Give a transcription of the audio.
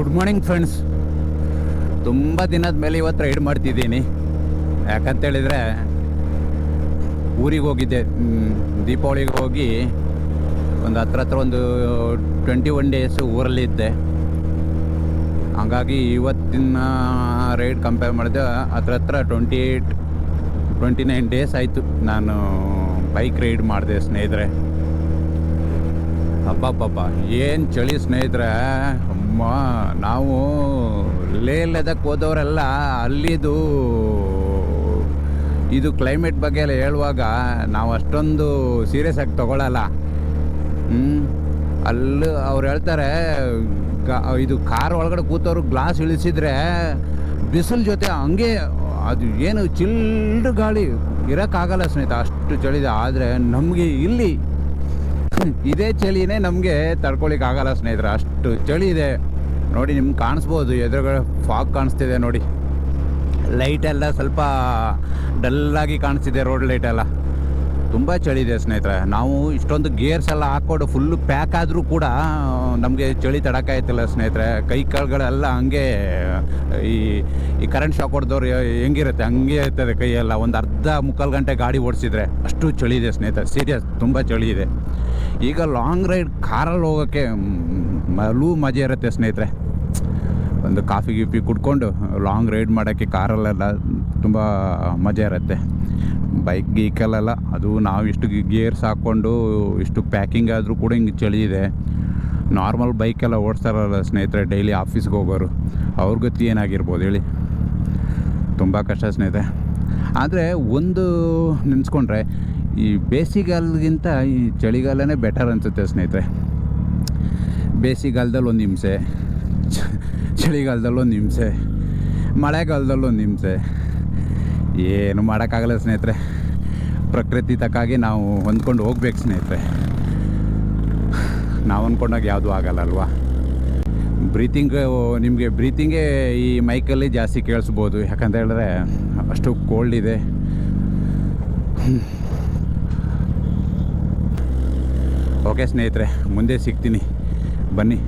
Good morning friends. ತುಂಬ ದಿನದ ಮೇಲೆ ಇವತ್ತು ರೈಡ್ ಮಾಡ್ತಿದ್ದೀನಿ. ಯಾಕಂತೇಳಿದರೆ ಊರಿಗೆ ಹೋಗಿದ್ದೆ, ದೀಪಾವಳಿಗೆ ಹೋಗಿ ಒಂದು ಹತ್ರ ಒಂದು 21 ಡೇಸ್ ಊರಲ್ಲಿದ್ದೆ. ಹಾಗಾಗಿ ಇವತ್ತಿನ ರೈಡ್ ಕಂಪೇರ್ ಮಾಡಿದೆ ಹತ್ರ 29 ಡೇಸ್ ಆಯಿತು ನಾನು ಬೈಕ್ ರೈಡ್ ಮಾಡಿದೆ ಸ್ನೇಹಿತರೆ. ಅಬ್ಬಬ್ಬಬ್ಬ ಏನು ಚಳಿ ಸ್ನೇಹಿತರೆ. ಅಮ್ಮ, ನಾವು ಲಡಾಖ್ ಹೋದವರೆಲ್ಲ ಅಲ್ಲಿದು ಇದು ಕ್ಲೈಮೇಟ್ ಬಗ್ಗೆ ಎಲ್ಲ ಹೇಳುವಾಗ ನಾವು ಅಷ್ಟೊಂದು ಸೀರಿಯಸ್ ಆಗಿ ತೊಗೊಳ್ಳಲ್ಲ. ಅಲ್ಲಿ ಅವ್ರು ಹೇಳ್ತಾರೆ ಇದು ಕಾರ್ ಒಳಗಡೆ ಕೂತವ್ರು ಗ್ಲಾಸ್ ಇಳಿಸಿದ್ರೆ ಬಿಸಿಲು ಜೊತೆ ಹಂಗೆ ಅದು ಏನು ಚಿಲ್ಡ್ ಗಾಳಿ ಇರೋಕ್ಕಾಗಲ್ಲ ಸ್ನೇಹಿತ, ಅಷ್ಟು ಚಳಿದೆ. ಆದರೆ ನಮಗೆ ಇಲ್ಲಿ ಇದೇ ಚಳಿನೇ ನಮಗೆ ತಡ್ಕೊಳಿಕ್ಕೆ ಆಗಲ್ಲ ಸ್ನೇಹಿತರೆ, ಅಷ್ಟು ಚಳಿ ಇದೆ. ನೋಡಿ ನಿಮ್ಗೆ ಕಾಣಿಸ್ಬೋದು, ಎದುರುಗಡೆ ಫಾಗ್ ಕಾಣಿಸ್ತಿದೆ ನೋಡಿ. ಲೈಟೆಲ್ಲ ಸ್ವಲ್ಪ ಡಲ್ಲಾಗಿ ಕಾಣಿಸ್ತಿದೆ, ರೋಡ್ ಲೈಟೆಲ್ಲ. ತುಂಬ ಚಳಿ ಇದೆ ಸ್ನೇಹಿತರೆ. ನಾವು ಇಷ್ಟೊಂದು ಗೇರ್ಸ್ ಎಲ್ಲ ಹಾಕ್ಕೊಂಡು ಫುಲ್ಲು ಪ್ಯಾಕ್ ಆದರೂ ಕೂಡ ನಮಗೆ ಚಳಿ ತಡಕಾಯ್ತಿಲ್ಲ ಸ್ನೇಹಿತರೆ. ಕೈ ಕಾಳುಗಳೆಲ್ಲ ಹಂಗೆ ಈ ಕರೆಂಟ್ ಶಾಕ್ ಹೊಡೆದವ್ರು ಹೆಂಗಿರುತ್ತೆ ಹಂಗೆ ಇರ್ತದೆ ಕೈಯೆಲ್ಲ. ಒಂದು ಅರ್ಧ ಮುಕ್ಕಾಲು ಗಂಟೆ ಗಾಡಿ ಓಡಿಸಿದ್ರೆ ಅಷ್ಟು ಚಳಿ ಇದೆ ಸ್ನೇಹಿತರೆ, ಸೀರಿಯಸ್ ತುಂಬ ಚಳಿ ಇದೆ. ಈಗ ಲಾಂಗ್ ರೈಡ್ ಕಾರಲ್ಲಿ ಹೋಗೋಕ್ಕೆ ಮಜಾ ಇರುತ್ತೆ ಸ್ನೇಹಿತರೆ. ಒಂದು ಕಾಫಿ ಗೀಫಿ ಕುಡ್ಕೊಂಡು ಲಾಂಗ್ ರೈಡ್ ಮಾಡೋಕ್ಕೆ ಕಾರಲ್ಲೆಲ್ಲ ತುಂಬ ಮಜಾ ಇರುತ್ತೆ. ಬೈಕ್ ಗೀಕಲ್ಲೆಲ್ಲ ಅದು ನಾವು ಇಷ್ಟು ಗೇರ್ಸ್ ಹಾಕ್ಕೊಂಡು ಇಷ್ಟು ಪ್ಯಾಕಿಂಗ್ ಆದರೂ ಕೂಡ ಹಿಂಗೆ ಚಳಿ ಇದೆ. ನಾರ್ಮಲ್ ಬೈಕೆಲ್ಲ ಓಡಿಸ್ತಾರಲ್ಲ ಸ್ನೇಹಿತರೆ, ಡೈಲಿ ಆಫೀಸ್ಗೆ ಹೋಗೋರು, ಅವ್ರ ಗತಿ ಏನಾಗಿರ್ಬೋದು ಹೇಳಿ. ತುಂಬ ಕಷ್ಟ ಸ್ನೇಹಿತರೆ. ಆದರೆ ಒಂದು ನೆನೆಸ್ಕೊಂಡ್ರೆ ಈ ಬೇಸಿಗೆಗಾಲಗಿಂತ ಈ ಚಳಿಗಾಲನೇ ಬೆಟರ್ ಅನಿಸುತ್ತೆ ಸ್ನೇಹಿತರೆ. ಬೇಸಿಗೆಗಾಲದಲ್ಲಿ ಒಂದು ಹಿಂಸೆ, ಚಳಿಗಾಲದಲ್ಲೊಂದು ಹಿಂಸೆ, ಮಳೆಗಾಲದಲ್ಲೊಂದು ಹಿಂಸೆ. ಏನು ಮಾಡೋಕ್ಕಾಗಲ್ಲ ಸ್ನೇಹಿತರೆ. ಪ್ರಕೃತಿ ತಕ್ಕಾಗಿ ನಾವು ಹೊಂದ್ಕೊಂಡು ಹೋಗ್ಬೇಕು ಸ್ನೇಹಿತರೆ. ನಾವು ಅಂದ್ಕೊಂಡಾಗ ಯಾವುದೂ ಆಗಲ್ಲ ಅಲ್ವಾ. ನಿಮಗೆ ಬ್ರೀತಿಂಗೇ ಈ ಮೈಕಲ್ಲಿ ಜಾಸ್ತಿ ಕೇಳಿಸ್ಬೋದು, ಯಾಕಂತ ಹೇಳಿದ್ರೆ ಅಷ್ಟು ಕೋಲ್ಡ್ ಇದೆ. ಓಕೆ ಸ್ನೇಹಿತರೆ, ಮುಂದೆ ಸಿಗ್ತೀನಿ, ಬನ್ನಿ.